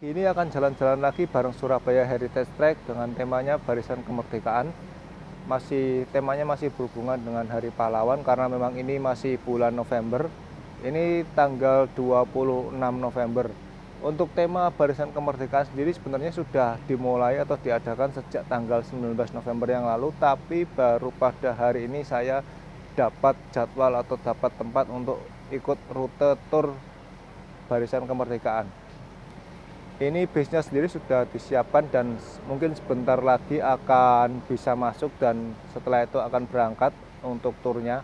Ini akan jalan-jalan lagi bareng Surabaya Heritage Track dengan temanya Barisan Kemerdekaan. Temanya masih berhubungan dengan Hari Pahlawan karena memang ini masih bulan November. Ini tanggal 26 November. Untuk tema Barisan Kemerdekaan sendiri sebenarnya sudah dimulai atau diadakan sejak tanggal 19 November yang lalu, tapi baru pada hari ini saya dapat jadwal atau dapat tempat untuk ikut rute tur Barisan Kemerdekaan. Ini base-nya sendiri sudah disiapkan dan mungkin sebentar lagi akan bisa masuk dan setelah itu akan berangkat untuk turnya.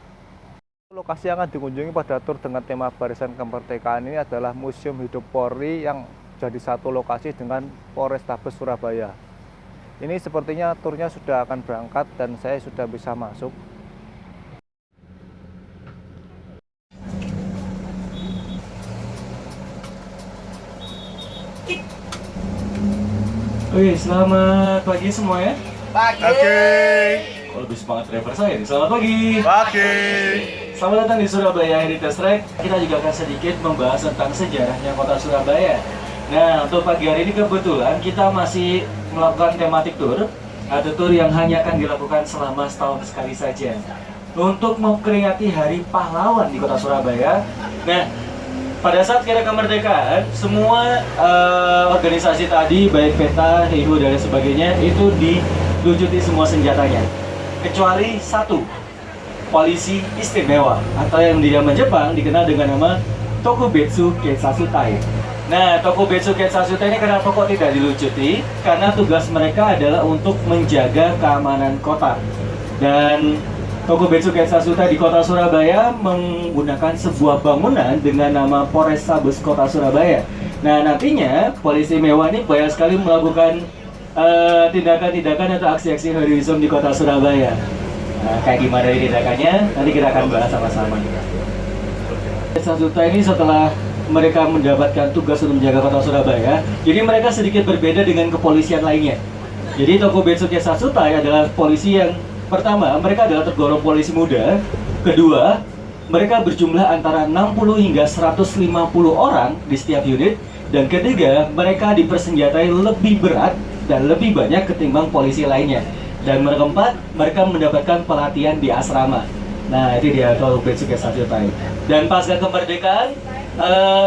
Lokasi yang akan dikunjungi pada tur dengan tema Barisan Kemerdekaan ini adalah Museum Hidup Polri yang jadi satu lokasi dengan Polrestabes Surabaya. Ini sepertinya turnya sudah akan berangkat dan saya sudah bisa masuk. Oke, selamat pagi semua ya. Pagi. Oh, lebih semangat driver saya nih. Selamat pagi. Pagi. Selamat datang di Surabaya Heritage Track. Kita juga akan sedikit membahas tentang sejarahnya kota Surabaya. Nah, untuk pagi hari ini kebetulan kita masih melakukan tematik tour. Ada tour yang hanya akan dilakukan selama setahun sekali saja untuk memperingati Hari Pahlawan di kota Surabaya. Nah, pada saat kira kemerdekaan, semua organisasi tadi, baik PETA, HIHU, dan sebagainya, itu dilucuti semua senjatanya. Kecuali satu, polisi istimewa, atau yang di zaman Jepang dikenal dengan nama Tokubetsu Keisasutai. Nah, Tokubetsu Keisasutai ini kenapa kok tidak dilucuti? Karena tugas mereka adalah untuk menjaga keamanan kota. Dan Tokubetsu Keisasutai di kota Surabaya menggunakan sebuah bangunan dengan nama Polrestabes Kota Surabaya. Nah, nantinya polisi mewah ini banyak sekali melakukan tindakan-tindakan atau aksi-aksi heroisme di kota Surabaya. Nah, kayak gimana tindakannya? Nanti kita akan bahas sama-sama. Keisasutai ini setelah mereka mendapatkan tugas untuk menjaga kota Surabaya, jadi mereka sedikit berbeda dengan kepolisian lainnya. Jadi Tokubetsu Keisasutai adalah polisi yang pertama, mereka adalah tergolong polisi muda. Kedua, mereka berjumlah antara 60 hingga 150 orang di setiap unit. Dan ketiga, mereka dipersenjatai lebih berat dan lebih banyak ketimbang polisi lainnya. Dan keempat, mereka mendapatkan pelatihan di asrama. Nah, itu dia Tokubetsu Keisasutai. Dan pasca kemerdekaan,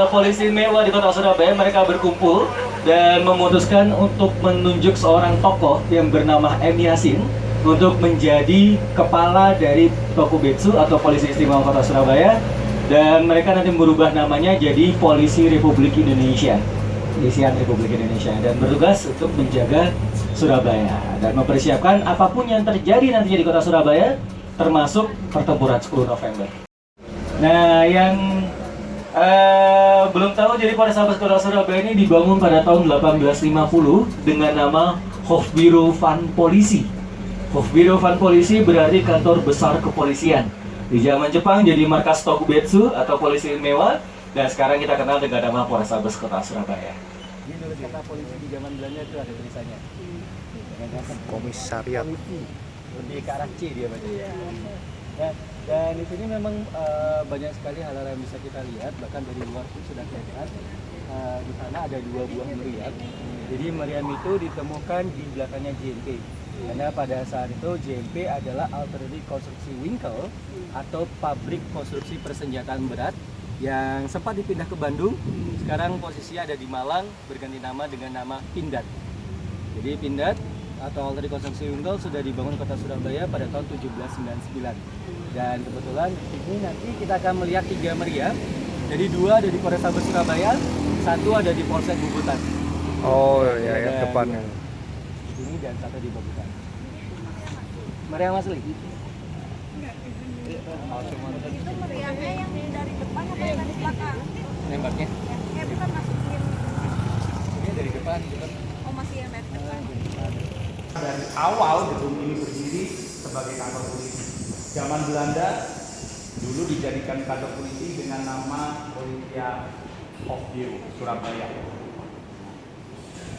polisi mewah di kota Surabaya mereka berkumpul dan memutuskan untuk menunjuk seorang tokoh yang bernama M. Yasin untuk menjadi kepala dari Tokubetsu atau Polisi Istimewa Kota Surabaya, dan mereka nanti merubah namanya jadi Polisi Republik Indonesia, Kepolisian Republik Indonesia, dan bertugas untuk menjaga Surabaya dan mempersiapkan apapun yang terjadi nantinya di Kota Surabaya, termasuk pertempuran 10 November. Nah, yang belum tahu, jadi Polrestabes Kota Surabaya ini dibangun pada tahun 1850 dengan nama Hofbiro van Polisi. Hofbiro van Polisi berarti kantor besar kepolisian. Di zaman Jepang jadi markas Tokubetsu atau polisi mewah, dan sekarang kita kenal dengan nama Polrestabes Kota Surabaya. Ini dulu kata polisi di zaman Belanda itu ada tulisannya. Komisariat. Lebih ke arah C dia berarti. Dan di sini memang banyak sekali hal-hal yang bisa kita lihat, bahkan dari luar pun sudah kelihatan. Di sana ada 2 buah meriam. Jadi meriam itu ditemukan di belakangnya JNP. Karena pada saat itu JMP adalah Alternative Konstruksi Winkel atau pabrik konstruksi persenjataan berat yang sempat dipindah ke Bandung. Sekarang posisinya ada di Malang, berganti nama dengan nama Pindad. Jadi Pindad atau Alternative Konstruksi Winkel sudah dibangun kota Surabaya pada tahun 1799. Dan kebetulan ini nanti kita akan melihat 3 meriam. Jadi 2 ada di Polrestabes Surabaya, 1 ada di Polsek Bubutan. Oh ya, depannya. Ini dan 1 di Bubutan. Meriam asli? Itu meriamnya yang dari depan atau yang dari belakang? Nembaknya? Bukan masukin. Ini dari depan gitu. Oh, masih yang dari depan. Dari awal gedung ini berdiri sebagai kantor polisi. Zaman Belanda dulu dijadikan kantor polisi dengan nama Politia Hofbiro Surabaya.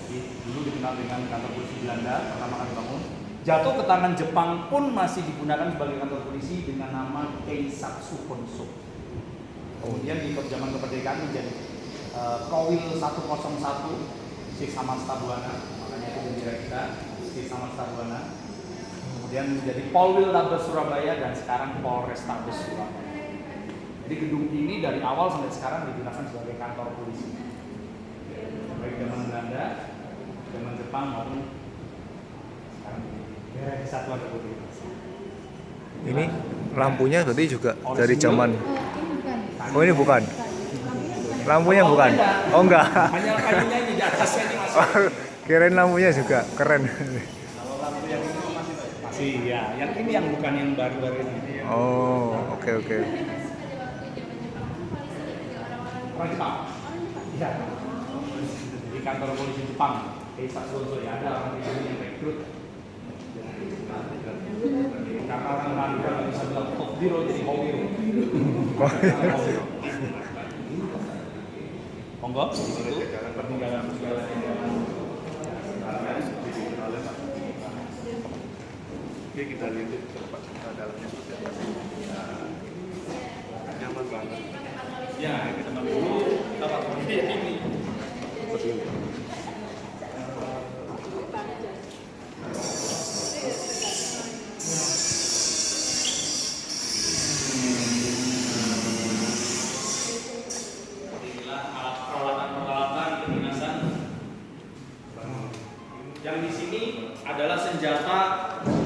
Jadi, dulu dikenal dengan kantor polisi Belanda, pertama kali bangun. Jatuh ke tangan Jepang pun masih digunakan sebagai kantor polisi dengan nama Keisatsu Konsuk. Kemudian di zaman kemerdekaan menjadi Kowil 101 Sesama Stabuana, makanya itu bendera kita, Sesama Stabuana. Kemudian menjadi Polwiltabes Surabaya dan sekarang Polrestabes Surabaya. Jadi gedung ini dari awal sampai sekarang digunakan sebagai kantor polisi. Baik zaman Belanda, zaman Jepang maupun sekarang daerah Kesatuan Republik Indonesia. Ini lampunya berarti juga dari zaman. Oh ini bukan. Lampunya bukan. Oh enggak. Hanya kayunya ini di atasnya ini masih. Kirain lampunya juga keren. Kalau lampu yang ini masih ya. Yang ini yang bukan yang baru-baru ini. Oh oke. Orang Jepang. Iya. Di kantor polisi Jepang. Keisa Suwonso ya ada orang yang rekrut. Karena orang Madura nggak bisa bilang top hero jadi hero. Monggo di situ peninggalan. Oke, kita lihat dalamnya seperti apa. Nyaman banget. Ya, kita dulu dapat ini. Seperti ini. Inilah alat peralatan kedinasan. Yang di sini adalah senjata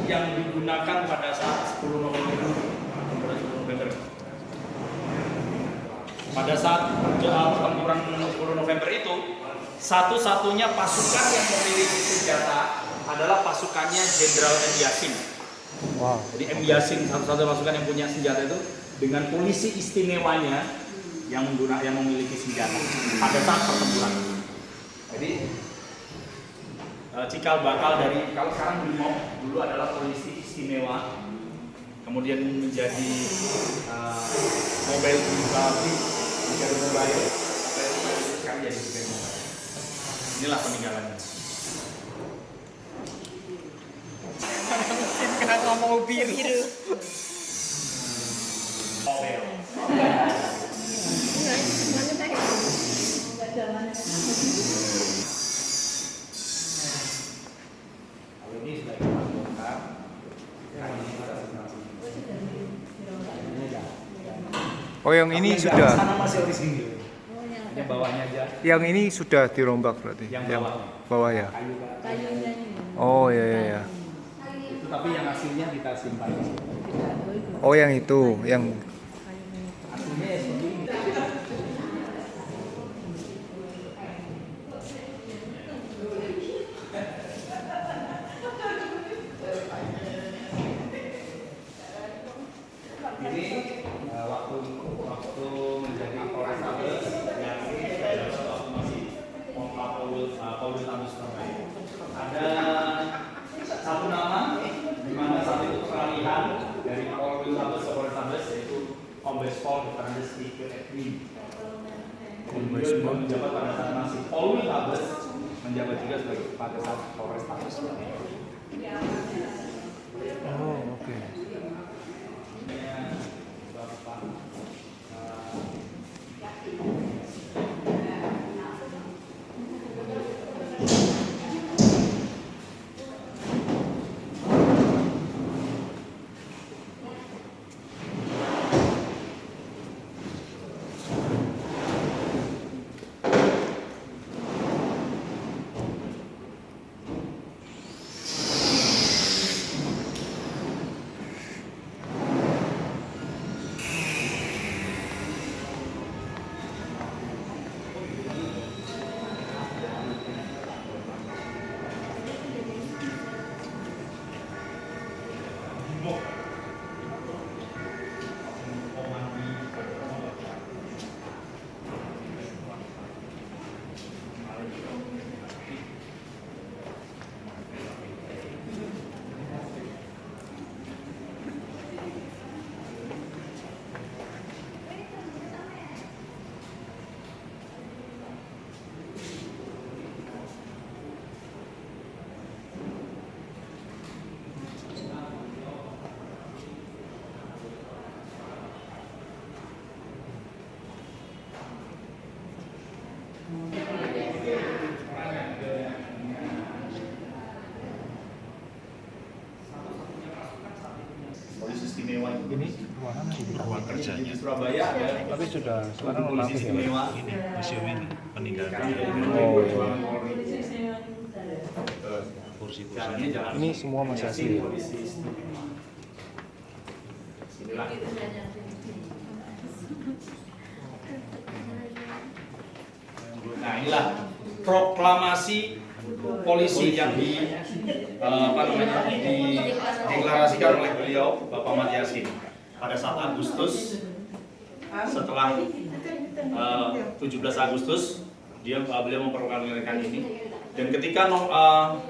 yang digunakan pada saat 10 November. Pada saat pertempuran 10 November itu, satu-satunya pasukan yang memiliki senjata adalah pasukannya Jenderal M. Yasin. Wow. Jadi M. Yasin satu-satunya pasukan yang punya senjata itu dengan polisi istimewanya yang memiliki senjata pada saat pertempuran. Jadi cikal bakal dari kalau sekarang Brimob dulu adalah polisi istimewa, kemudian menjadi mobile brimob, menjadi mobile, sekarang jadi brimob. Inilah peninggalannya. Kena ngomong biru. Mobile. Kalau ini sudah kita bongkar. Oh yang ini sudah. Sana masih orisinil. Hanya bawahnya aja. Yang ini sudah dirombak berarti. Yang bawah ya. Kayu. Oh ya. Itu tapi yang aslinya kita simpan di sini. Oh yang itu, yang Aslinya ya seperti ini. Ini waktu menjadi Polrestabes yang waktu masih Polrestabes Surabaya. Ada satu nama di mana saat itu peralihan dari Polrestabes ke Polrestabes yaitu Kombes Pol Dr. Andes Ike Edwin. Kombes Pol menjabat pada saat masih Polrestabes, menjabat juga sebagai pada saat Polrestabes. oh oke. Ini ruangan ruang kerjanya. Di Surabaya ada tapi sudah sekarang polisi aktif ya. istimewa. Ini museum ini peninggalan Oh. kursi-kursi. Jalannya jalan. Ini semua masih asli. Polisi istimewa. Inilah. Nah inilah proklamasi polisi yang dideklarasikan oleh beliau Bapak Ahmad Yasin pada saat Agustus, setelah 17 Agustus beliau memproklamasikan ini, dan ketika 22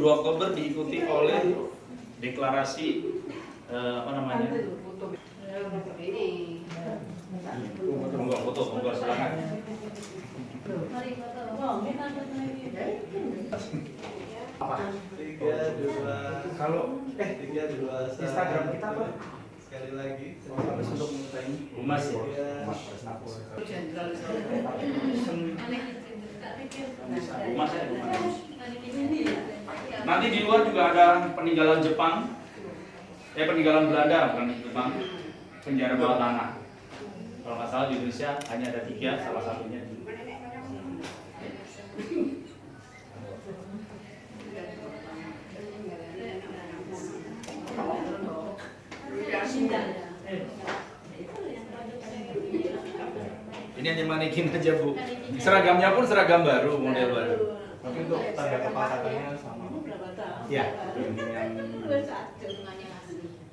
Oktober diikuti oleh deklarasi monggo silakan. Apa? 3, 2. Kalau 3, 2, 1. Instagram kita apa? Sekali lagi. Habis untuk ini humas ya. Humas ya. Nanti di luar juga ada peninggalan Jepang, peninggalan Belanda bukan Jepang, penjara bawah tanah. Kalau nggak salah di Indonesia hanya ada 3, salah satunya. Ini hanya manekin aja Bu. Seragamnya pun seragam baru, model baru. Tapi untuk tanda kepakatannya sama. Ya.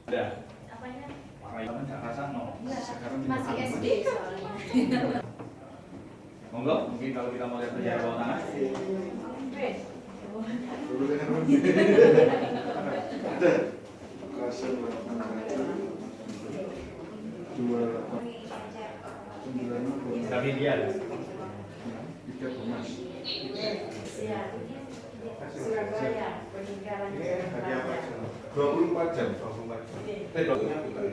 Ada. Warna nggak rasa no. Sekarang Masih SD soalnya. Monggo, mungkin kalau kita mau lihat penjara bawah tanah. Tapi dia ada. Surabaya, peninggalan Surabaya. 24 jam, 24 jam. Dokternya bukan.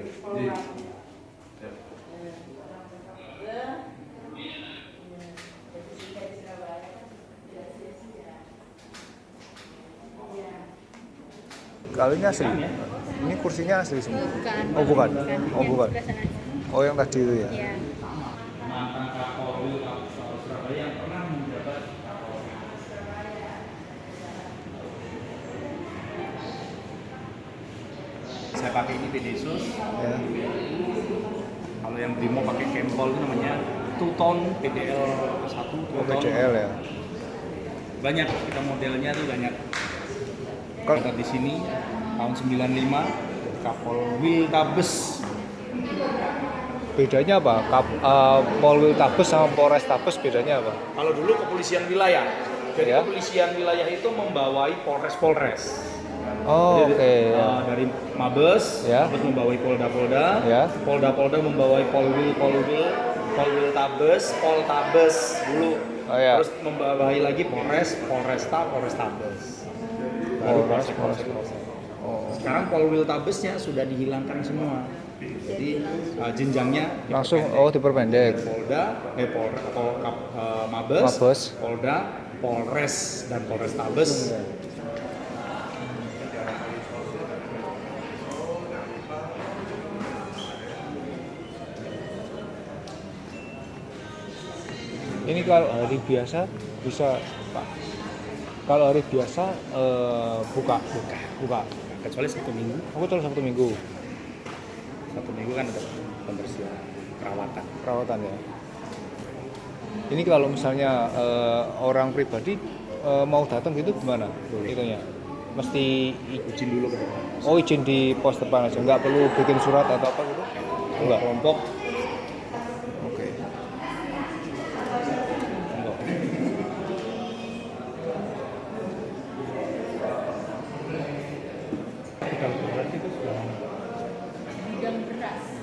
Kalau ini asli. Ini kursinya asli semua. Bukan. Oh bukan. Oh Yang bukan. sebelah sana aja. Oh yang tadi itu ya. Iya. Mantan Kapolri Surabaya yang pernah menjabat saya pakai ini Pedesus. Ya. Kalau yang Brimo pakai Kempol itu namanya Tuton PDL 1 Oh, Tuton. PDL ya. Banyak kita modelnya tuh banyak. Kalau Kita di sini tahun 95 Kapolwil Tabes. bedanya apa? Polwil Tabes sama Polres Tabes bedanya apa? Kalau dulu kepolisian wilayah. Jadi Ya. kepolisian wilayah itu membawai Polres. Oh, Jadi, oke. Ya. dari Mabes, Ya. Mabes membawai Polda-Polda, Ya. Polda-Polda membawai Polwil Tabes, Poltabes dulu. Oh, ya. Terus membawahi lagi Polresta, Polrestabes. Baru Polsek. Oh. Sekarang Polwil Tabesnya sudah dihilangkan semua. Jadi jenjangnya Langsung diperpendek. Mabes, Mabes. Polda, Polres dan Polrestabes. Ini kalau hari biasa bisa Pak. Kalau hari biasa buka. Kecuali Sabtu Minggu. Aku terus Sabtu Minggu Sabtu Minggu kan ada pembersihan, perawatan ya. Ini kalau misalnya orang pribadi mau datang gitu gimana? Boleh. Itunya. Mesti Izin dulu ke depan. oh izin di pos depan aja, nggak perlu bikin surat atau apa gitu? Enggak. Kelompok Oke. enggak. Kalau berat itu sudah Bidang beras.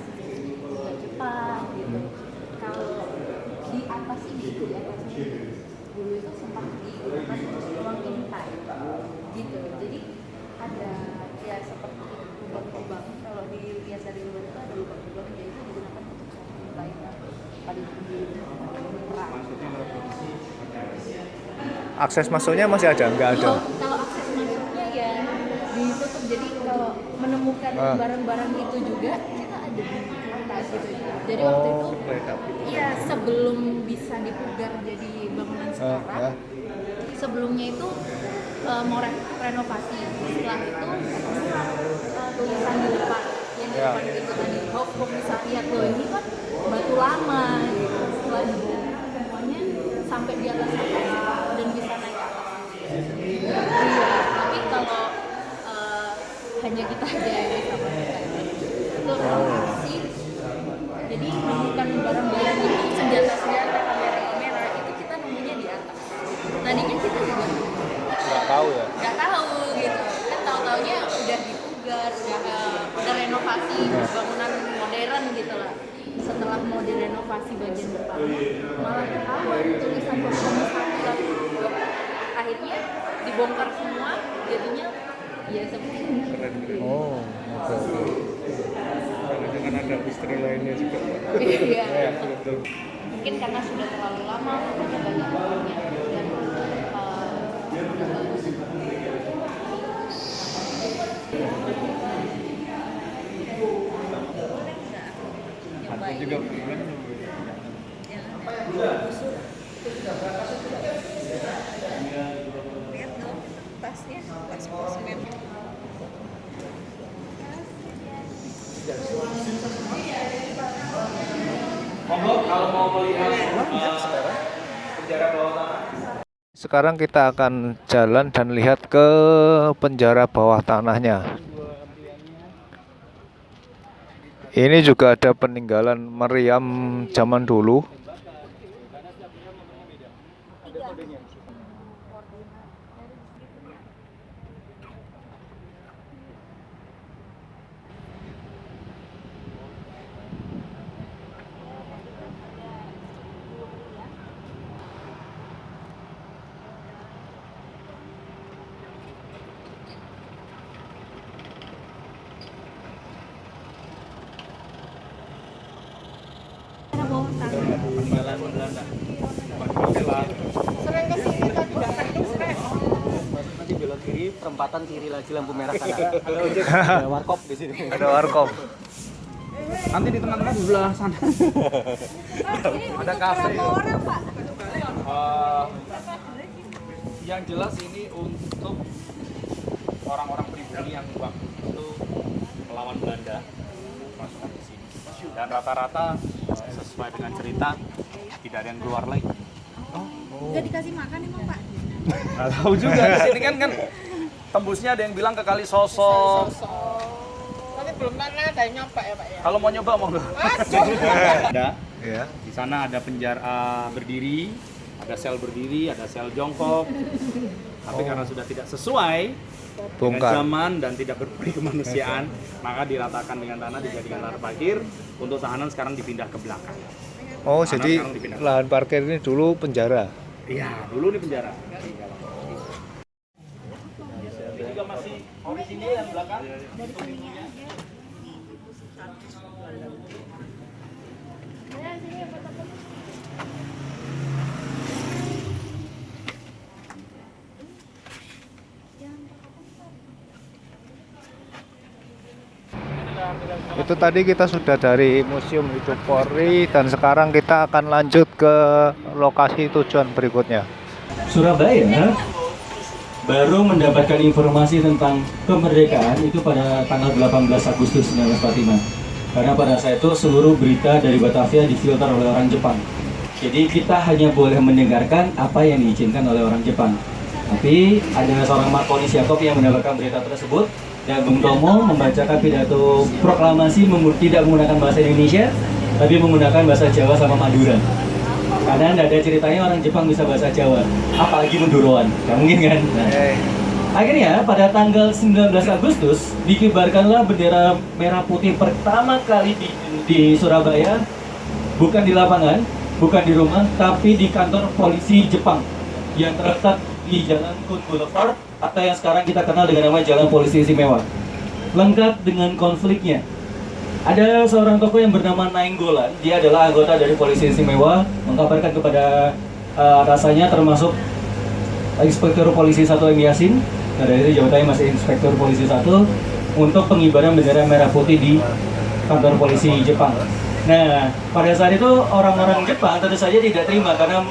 Jepang gitu. Kalau di atas ini, dulu itu sempat digunakan untuk ruang intai gitu. Jadi ada ya seperti lubang-lubang. Kalau dilihat dari luar itu ada lubang-lubang, jadi itu digunakan untuk suatu intai pada dulu perang. Akses masuknya masih ada? Nggak ada. Kalau akses masuknya ya ditutup, jadi kalau menemukan Ah. barang-barang itu juga kita ada di atas gitu. Jadi waktu itu ya sebelum bisa dipugar jadi bangunan sekarang, sebelumnya itu mau renovasi. Setelah itu tulisan di depan yang di depan itu tadi Hof Komisariat loh, ini kan batu lama gitu. Setelah dibongkar semuanya sampai di atas dan bisa naik ke atas. Iya, tapi kalau hanya kita aja yang bisa masuk itu renovasi. Jadi menemukan barang-barang itu, senjata-senjata, kamera itu kita nemunya di atas. Tadinya kita juga Nggak tahu ya. nggak tahu gitu, kan tahu-taunya udah dipugar, udah renovasi bangunan modern gitu lah. Setelah mau direnovasi bagian depan, malah ketahuan tulisan komisariat lagi. Akhirnya dibongkar semua, jadinya ya seperti ini. Oh, oke. Karena dengan ada misteri lainnya juga. Iya. Mungkin karena sudah terlalu lama, makanya banyak orangnya dan Aku juga pernah. lihat dong tasnya, tas posmen. Monggo kalau mau melihat penjara bawah tanah. Sekarang kita akan jalan dan lihat ke penjara bawah tanahnya. Ini juga ada peninggalan meriam zaman dulu. Sering kesini tadi Nanti belok kiri, perempatan kiri lagi lampu merah sana. Ada warkop di sini. Ada warkop. Nanti di tengah-tengah di sebelah sana. ada kafe. Orang Pak. Yang jelas ini untuk orang-orang pribumi yang waktu itu melawan Belanda masuk di sini. Dan rata-rata sesuai dengan cerita tidak ada yang keluar lagi. Nggak dikasih makan emang Pak? Nggak tahu juga di sini kan tembusnya ada yang bilang ke Kali Sosok. Tapi belum pernah ada yang nyoba ya Pak ya? Kalau mau nyoba monggo. Ada. Ya. Di sana ada penjara berdiri, ada sel berdiri, ada sel jongkok. Tapi karena sudah tidak sesuai dengan Bongkar. zaman dan tidak berperi kemanusiaan, maka diratakan dengan tanah, dijadikan lahan parkir. Untuk tahanan sekarang dipindah ke belakang. Oh, Tahanan jadi sekarang dipindah. lahan parkir ini dulu penjara. Iya, dulu di penjara. Ini juga masih orisinil yang belakang. Itu tadi kita sudah dari Museum Hidup Polri dan sekarang kita akan lanjut ke lokasi tujuan berikutnya. Surabaya baru mendapatkan informasi tentang kemerdekaan itu pada tanggal 18 Agustus 1945. Karena pada saat itu seluruh berita dari Batavia difilter oleh orang Jepang. Jadi kita hanya boleh mendengarkan apa yang diizinkan oleh orang Jepang. Tapi ada seorang Marconi Siakob yang mendapatkan berita tersebut dan Bung Tomo membacakan pidato proklamasi tidak menggunakan bahasa Indonesia, tapi menggunakan bahasa Jawa sama Madura. Karena tidak ada ceritanya orang Jepang bisa bahasa Jawa, apalagi Munduruan, nggak mungkin kan? Nah, akhirnya pada tanggal 19 Agustus dikibarkanlah bendera merah putih pertama kali di Surabaya, bukan di lapangan, bukan di rumah, tapi di kantor polisi Jepang yang terletak di Jalan Kun Boulevard atau yang sekarang kita kenal dengan nama Jalan Polisi Istimewa. Lengkap dengan konfliknya. Ada seorang tokoh yang bernama Nainggolan, dia adalah anggota dari Polisi Istimewa, mengkabarkan kepada atasannya termasuk Inspektur Polisi 1 M. Yasin. Nah, dari itu jabatannya masih Inspektur Polisi 1. untuk pengibaran bendera merah putih di kantor polisi Jepang. Nah, pada saat itu orang-orang Jepang tentu saja tidak terima karena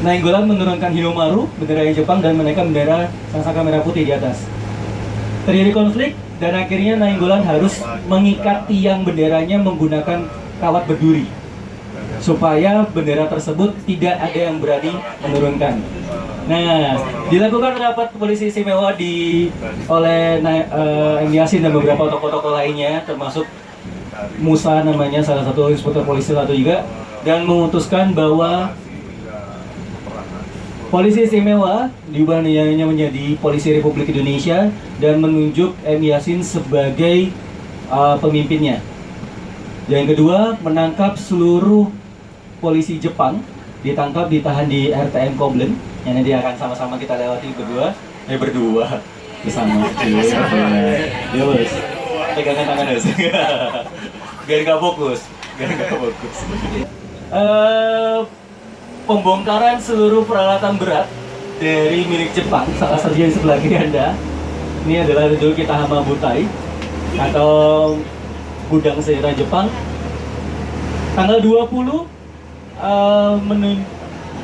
Nainggolan menurunkan Hinomaru, bendera Jepang, dan menaikkan bendera Sangsaka merah putih di atas. Terjadi konflik dan akhirnya Nainggolan harus mengikat tiang benderanya menggunakan kawat berduri supaya bendera tersebut tidak ada yang berani menurunkan. Nah, dilakukan rapat polisi istimewa oleh M. Yasin dan beberapa tokoh-tokoh lainnya, termasuk Musa namanya, salah satu inspektur polisi satu juga, dan memutuskan bahwa polisi istimewa diubah namanya menjadi Polisi Republik Indonesia dan menunjuk M. Yasin sebagai pemimpinnya. Yang kedua, menangkap seluruh polisi Jepang, ditangkap, ditahan di RTM Koblen, yang nanti akan sama-sama kita lewati berdua bersama. Ya bos, pegangkan tangan bos. Biar nggak fokus. Pembongkaran seluruh peralatan berat dari milik Jepang, salah satunya di sebelah kiri Anda. Ini adalah dulu kita Hamabutai atau gudang senjata Jepang. Tanggal 20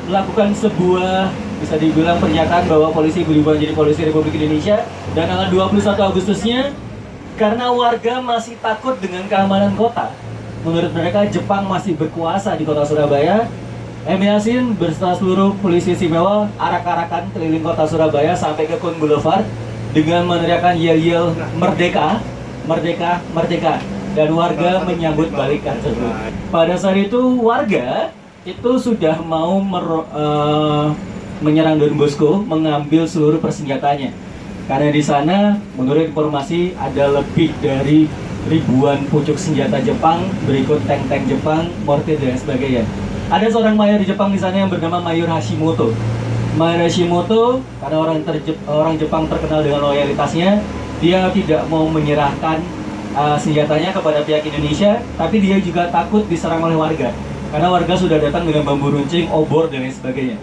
melakukan sebuah, bisa dibilang, pernyataan bahwa polisi berubah menjadi Polisi Republik Indonesia, dan tanggal 21 Agustusnya karena warga masih takut dengan keamanan kota. Menurut mereka Jepang masih berkuasa di kota Surabaya. M. Yasin beserta seluruh polisi istimewa arak-arakan keliling kota Surabaya sampai ke Kun Boulevard dengan meneriakkan yel-yel merdeka, merdeka, merdeka, dan warga menyambut balik tersebut. Pada saat itu warga itu sudah mau menyerang Don Bosco, mengambil seluruh persenjatanya. Karena di sana menurut informasi ada lebih dari ribuan pucuk senjata Jepang, berikut tank-tank Jepang, mortir dan sebagainya. Ada seorang mayor Jepang di sana yang bernama Mayor Hashimoto. Mayor Hashimoto, karena orang Jepang terkenal dengan loyalitasnya, dia tidak mau menyerahkan senjatanya kepada pihak Indonesia, tapi dia juga takut diserang oleh warga. Karena warga sudah datang dengan bambu runcing, obor dan lain sebagainya.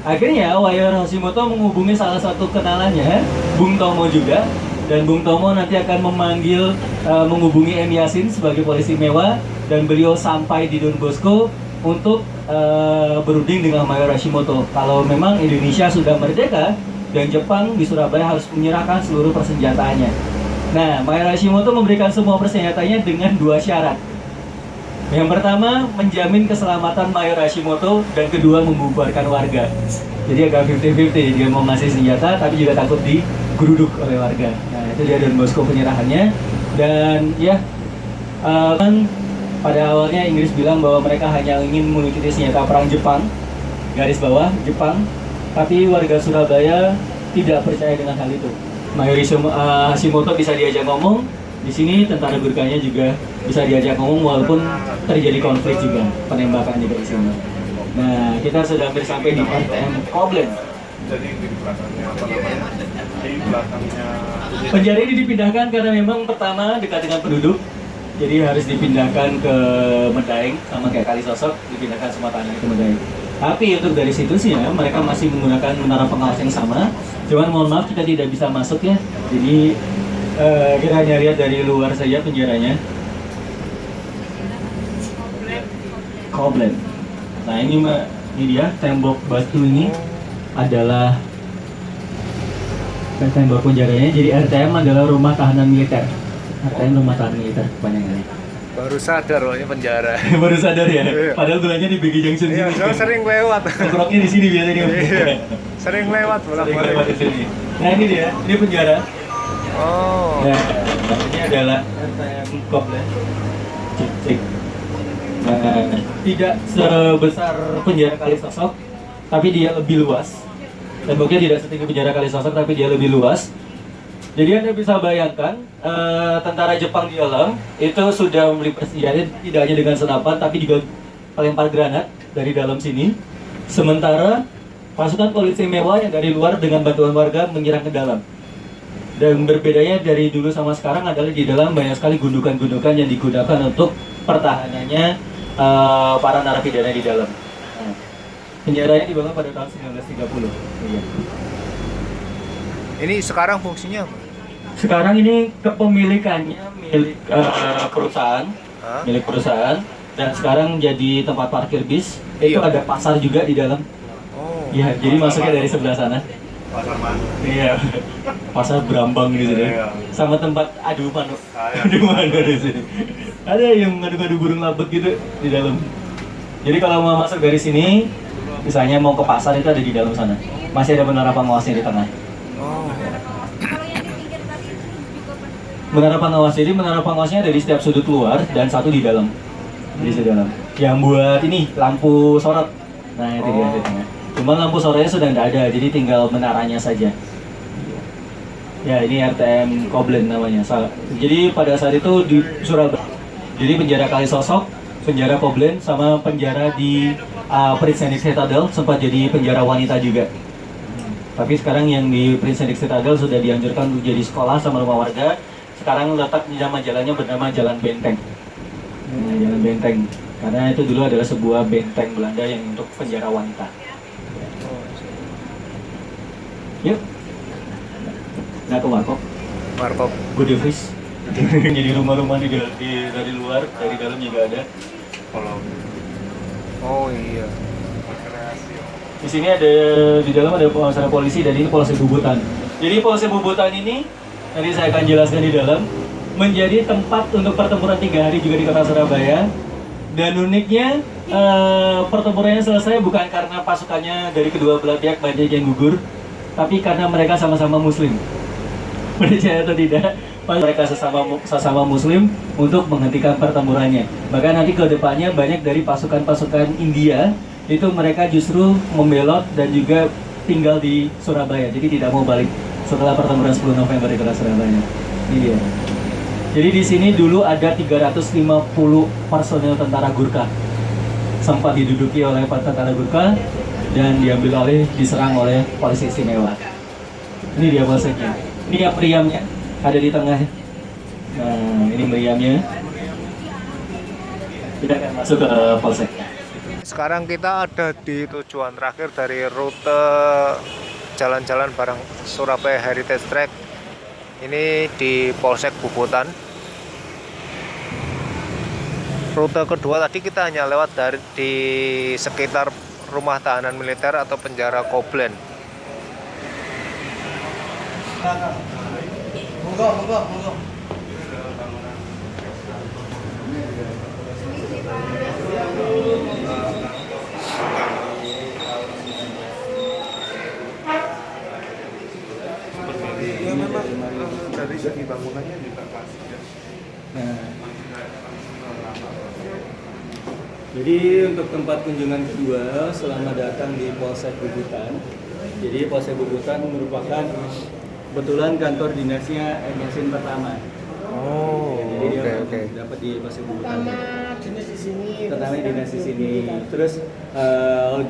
Akhirnya Mayor Hashimoto menghubungi salah satu kenalannya, Bung Tomo juga, dan Bung Tomo nanti akan menghubungi M. Yasin sebagai polisi mewah, dan beliau sampai di Don Bosco untuk berunding dengan Mayor Hashimoto kalau memang Indonesia sudah merdeka dan Jepang di Surabaya harus menyerahkan seluruh persenjataannya. Nah, Mayor Hashimoto memberikan semua persenjatanya dengan 2 syarat. Yang pertama, menjamin keselamatan Mayor Hashimoto, dan kedua, membubarkan warga. Jadi agak 50-50, dia mau ngasih senjata tapi juga takut digeruduk oleh warga. Nah, itu dia Don Bosco penyerahannya. Dan ya, pada awalnya Inggris bilang bahwa mereka hanya ingin mengikuti senjata perang Jepang, garis bawah Jepang, tapi warga Surabaya tidak percaya dengan hal itu. Mayor Hashimoto bisa diajak ngomong, di sini tentara Gurkhanya juga bisa diajak ngomong walaupun terjadi konflik juga, penembakan juga di sini. Nah, kita sudah hampir sampai di RTM Koblen. Jadi di belakangnya apa namanya? Di belakangnya penjara ini dipindahkan karena memang pertama dekat dengan penduduk, jadi harus dipindahkan ke Medaeng, sama kayak Kalisosok, dipindahkan semua tanah ke Medaeng. Tapi untuk dari situsnya mereka masih menggunakan menara pengawas yang sama. Cuman mohon maaf kita tidak bisa masuk ya. Jadi kita hanya lihat dari luar saja penjaranya. Koblen. Nah ini dia tembok batu ini adalah tembok penjaranya. Jadi RTM adalah rumah tahanan militer. RTM rumah tahanan militer kepanjangannya. Baru sadar loh ini penjara. Baru sadar ya. Padahal bilangnya di BG Junction sini. Iya, saya sering lewat. Nongkrongnya di sini biasanya. Iya. Sering lewat bolak-balik di sini. Nah ini dia, ini penjara. Oh. Nah, ini adalah RTM Koblen. Cik. Nah, tidak sebesar penjara Kalisosok, tapi dia lebih luas. Temboknya tidak setinggi penjara Kalisosok, tapi dia lebih luas. Jadi Anda bisa bayangkan, tentara Jepang di dalam itu sudah membeli persenjataan tidak hanya dengan senapan, tapi juga melempar granat dari dalam sini. Sementara pasukan polisi mewah yang dari luar dengan bantuan warga menyerang ke dalam. Dan berbedanya dari dulu sama sekarang adalah di dalam banyak sekali gundukan-gundukan yang digunakan untuk pertahanannya para narapidana di dalam. Nah, penjaranya dibangun pada tahun 1930. Iya. Ini sekarang fungsinya apa? Sekarang ini kepemilikannya milik perusahaan, Hah? milik perusahaan, dan sekarang jadi tempat parkir bis. Itu Iya. ada pasar juga di dalam. Oh. Iya, jadi masuknya dari sebelah sana. Pasar Manu. Iya, pasar Brambang di sini. Iya. Sama tempat adu manu, Iya. adu manu di sini. Ada yang ngadu-ngadu burung labet gitu di dalam. Jadi kalau mau masuk dari sini, misalnya mau ke pasar itu ada di dalam sana. Masih ada menara pengawasnya di tengah. Oh. Kalau yang di pinggir tadi itu juga Menara pengawas, jadi menara pengawasnya ada di setiap sudut luar dan satu di dalam. Di dalam. Yang buat ini lampu sorot. Nah itu dia di tengah. Cuma lampu sorotnya sudah tidak ada, jadi tinggal menaranya saja. Ya ini RTM Koblen namanya. Jadi pada saat itu di Surabaya. Jadi penjara Kalisosok, penjara Koblen, sama penjara di Prince Henry Citadel sempat jadi penjara wanita juga. Tapi sekarang yang di Prince Henry Citadel sudah dianjurkan untuk jadi sekolah sama rumah warga. Sekarang letak nama jalannya bernama Jalan Benteng. Nah, Jalan Benteng. Karena itu dulu adalah sebuah benteng Belanda yang untuk penjara wanita. Yuk. Nah, ke Warkop. Warkop. Gode Vries. Jadi rumah-rumah dari luar, dari dalam juga ada. Kalau Oh iya. Di sini ada, di dalam ada pengawasan polisi dan ini Polsek Bubutan. Jadi Polsek Bubutan ini nanti saya akan jelaskan di dalam menjadi tempat untuk pertempuran 3 hari juga di kota Surabaya. Dan uniknya pertempurannya selesai bukan karena pasukannya dari kedua belah pihak banyak yang gugur, tapi karena mereka sama-sama Muslim. Percaya atau tidak, mereka sesama Muslim untuk menghentikan pertempurannya. Bahkan nanti ke depannya banyak dari pasukan-pasukan India itu mereka justru membelot dan juga tinggal di Surabaya, jadi tidak mau balik setelah pertempuran 10 November di kota Surabaya. Ini dia. Jadi di sini dulu ada 350 personel tentara Gurkha sempat diduduki oleh tentara Gurkha dan diserang oleh polisi istimewa. Ini dia polseknya. Ini ya meriamnya ada di tengah. Nah ini meriamnya. Kita akan masuk ke polseknya. Sekarang kita ada di tujuan terakhir dari rute jalan-jalan bareng Surabaya Heritage Track. Ini di Polsek Bubutan. Rute kedua tadi kita hanya lewat di sekitar rumah tahanan militer atau penjara Koblen. ya memang dari segi bangunannya juga klasik ya. Nah, jadi untuk tempat kunjungan kedua selama datang di Polsek Bubutan. Jadi Polsek Bubutan merupakan kebetulan kantor dinasnya Yasin pertama. Oh, Jadi dia oke. dapat di Polsek Bubutan. Pertama dinas di sini. Pertama dinas di sini. Terus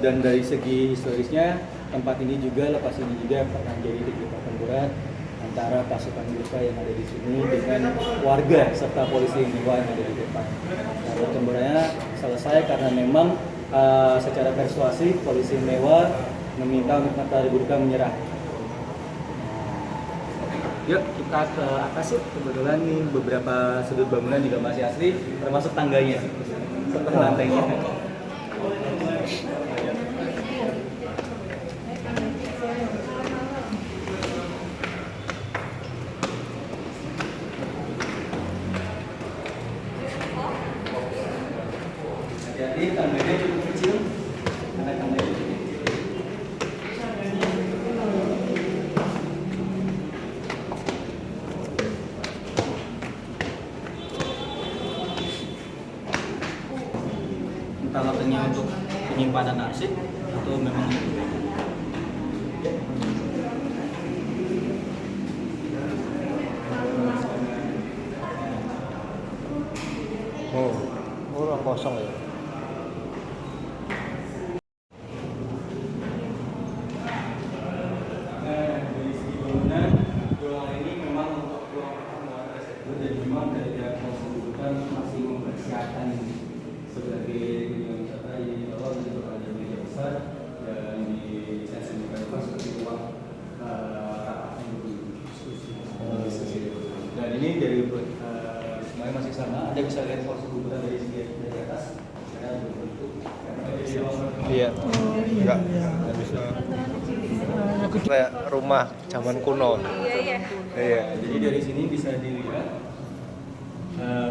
dan dari segi historisnya tempat ini juga, lepas ini juga pernah jadi titik pertempuran antara pasukan Gurkha yang ada di sini dengan warga serta polisi India yang ada di depan. Nah, pertempurannya selesai karena memang secara persuasif polisi India meminta untuk tentara Gurkha menyerah. Yuk kita ke atas yuk. Kebetulan nih beberapa sudut bangunan juga masih asli, termasuk tangganya, serta lantainya. Jadi tangganya cukup kecil, karena tangganya cukup kecil. Entah lantainya untuk penyimpanan arsip atau memang untuk Oh, ruang kosong ya. dari segi bangunan, ruangan ini memang untuk ruang pertemuan tersebut dan memang dari pihak Polsek Bubutan masih mempersiapkan ini sebagai tujuan wisata yang bahwa untuk ada meja besar dan di sesi buka seperti ruang rapat yang berdiskusi. ini dari semuanya masih sama. Anda bisa lihat pos kuburan dari segi atas. Iya. Enggak bisa. Kayak rumah zaman kuno. Iya. Jadi dari sini bisa dilihat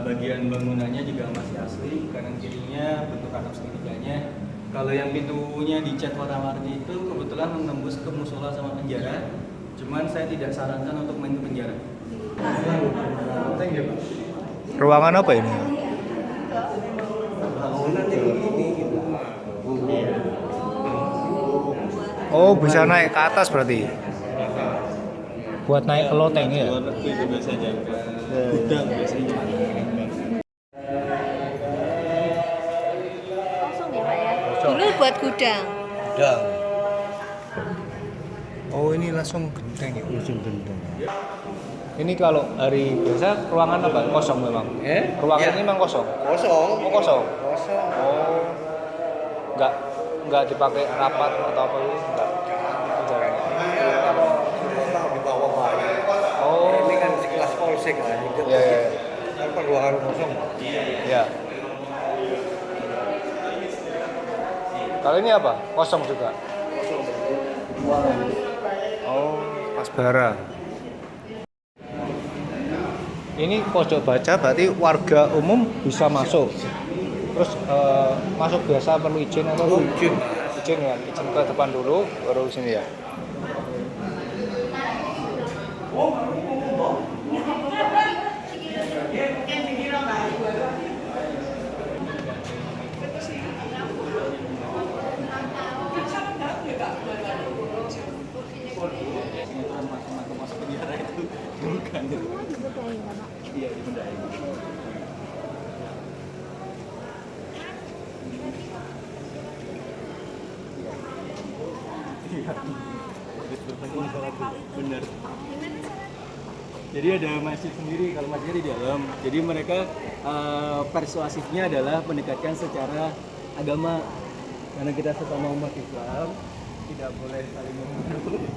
bagian bangunannya juga masih asli. Kanan kirinya bentuk atap segitiganya. Kalau yang pintunya dicat warna-warni itu kebetulan menembus ke musola sama penjara. Cuman saya tidak sarankan untuk main ke penjara. Ruangan apa ini? Oh, bisa naik ke atas berarti. Buat naik ke loteng ya? Itu biasanya. Gudang biasanya. Kosong ya Pak ya? Dulu buat gudang. Gudang. Oh, ini langsung genteng ya? Langsung genteng. Ini kalau hari biasa ruangan apa? Kosong memang? Ruangan ini memang kosong? Kosong. Oh, kosong? Kosong. Oh. Enggak dipakai rapat atau apa gitu? Enggak. Kalau di bawah banyak. Oh. Ini kan sekelas polsek lah. Iya, iya. Kan ruangan kosong. Iya. Kalau ini apa? Kosong juga? Oh, Asbara. Ini pojok baca berarti warga umum bisa masuk. Terus masuk biasa perlu izin atau Izin. Izin kan? Izin ke depan dulu baru sini ya. Masuk penjara itu bukan. Iya, di Bendai. Benar. Jadi ada masjid sendiri, kalau masjid di dalam. Jadi mereka persuasifnya adalah mendekatkan secara agama. Karena kita sesama umat Islam tidak boleh saling membunuh.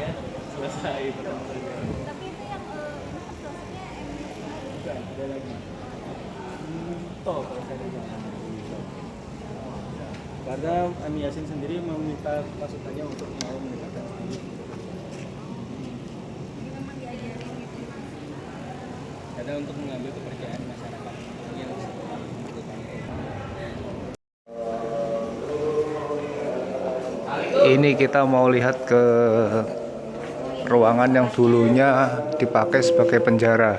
Ya, selesai pertemuan. Tapi itu yang Bukan, ada lagi. Toh, kalau saya tidak salah. Karena Ami Yasin sendiri meminta pasukannya untuk mau mendekatkan sendiri. Karena untuk mengambil kepercayaan masyarakat yang Ini kita mau lihat ke ruangan yang dulunya dipakai sebagai penjara.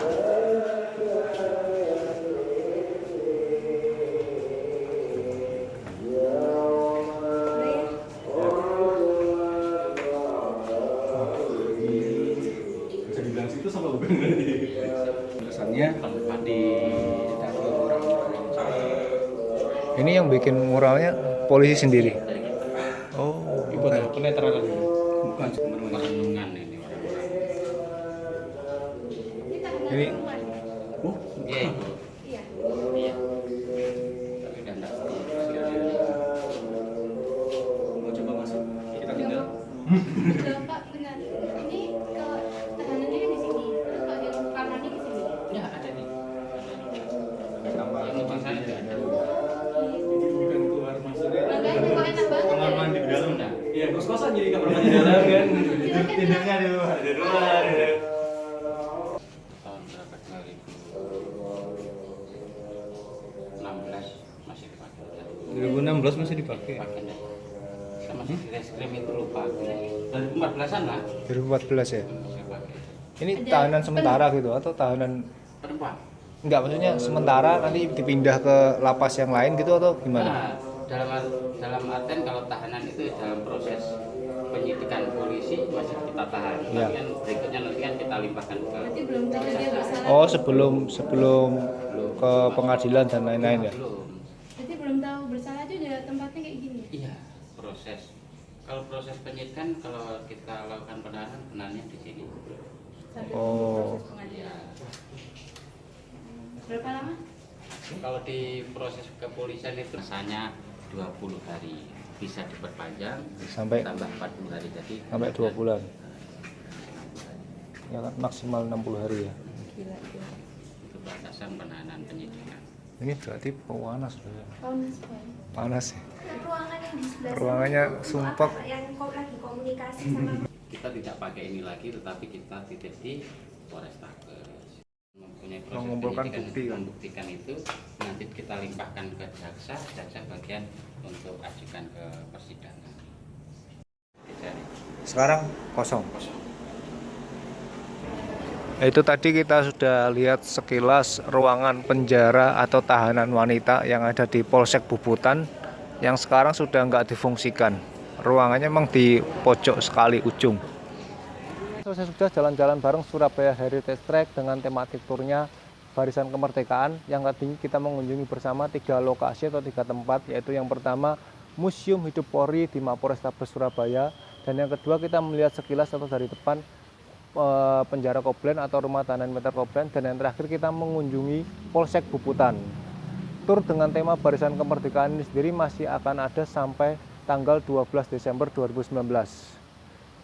bisa dibilang situ sama bukan berarti. Alasannya tempat di dapur orang-orang. Ini yang bikin muralnya polisi sendiri. Oh, Bukan penetralan. Bukan perlindungan ini orang-orang. ini Oh, Iya itu. Iya. Iya. Tapi udah enggak mau coba masuk? Kita tinggal. Udah Pak, benar. Ini kalau tahanannya kan di sini. Terus kalau yang kanannya di sini. ya ada nih. Yang ujung sana juga ada. Jadi bukan keluar masuknya. Makanya kok enak banget Kamar ya. mandi di dalam. Enggak. Iya, kos-kosan jadi kamar mandi di dalam kan. Tidurnya di luar. Di luar. Tahun berapa 2016 masih dipakai. 2016 masih dipakai. Pakai deh. Sama si reskrim itu lupa. 2014-an lah 2014 ya. saya pakai. Ini tahanan sementara gitu atau tahanan Perempuan. enggak, maksudnya sementara nanti dipindah ke lapas yang lain gitu atau gimana? Nah, dalam artian kalau tahanan itu dalam proses penyidikan polisi masih kita tahan. Ya. Tapi kan berikutnya nanti kan kita limpahkan ke Berarti belum tahu dia bersalah. Oh, sebelum ke pengadilan dan lain-lain ya. Belum. Berarti belum tahu bersalah aja udah tempatnya kayak gini. Iya, proses. Kalau proses penyidikan kalau kita lakukan penahanan benarnya di sini. Sampai Oh. proses pengadilan. Berapa lama? Kalau di proses kepolisian itu rasanya 20 hari, bisa diperpanjang Sampai tambah 40 hari jadi sampai 2 bulan. Ya kan maksimal 60 hari ya. Gila. Itu batasan penahanan penyidikan. Ini berarti panas. Panas Pak. Panas ya. Ruangan yang di sebelah sana Ruangannya itu sumpek. apa, yang lagi komunikasi sama Kita tidak pakai ini lagi, tetapi kita titip di Polrestabes. Mempunyai proses Mengumpulkan penyidikan bukti, untuk kan? membuktikan itu, nanti kita limpahkan ke jaksa bagian untuk ajukan ke persidangan. Jadi, Sekarang kosong. Itu tadi kita sudah lihat sekilas ruangan penjara atau tahanan wanita yang ada di Polsek Bubutan yang sekarang sudah nggak difungsikan. Ruangannya memang di pojok sekali ujung. Selesai sudah jalan-jalan bareng Surabaya Heritage Track dengan tematik turnya Barisan Kemerdekaan yang tadi kita mengunjungi bersama 3 lokasi atau 3 tempat, yaitu yang pertama Museum Hidup Polri di Mapolrestabes Surabaya, dan yang kedua kita melihat sekilas atau dari depan penjara Koblen atau rumah tahanan militer Koblen, dan yang terakhir kita mengunjungi Polsek Bubutan. Tur dengan tema Barisan Kemerdekaan ini sendiri masih akan ada sampai tanggal 12 Desember 2019.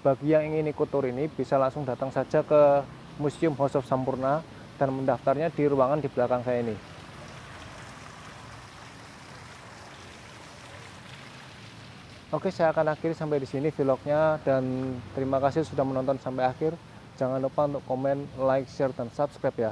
Bagi yang ingin ikut tur ini bisa langsung datang saja ke Museum House of Sampurna dan mendaftarnya di ruangan di belakang saya ini. Oke, saya akan akhiri sampai di sini vlognya, dan terima kasih sudah menonton sampai akhir. Jangan lupa untuk komen, like, share, dan subscribe ya.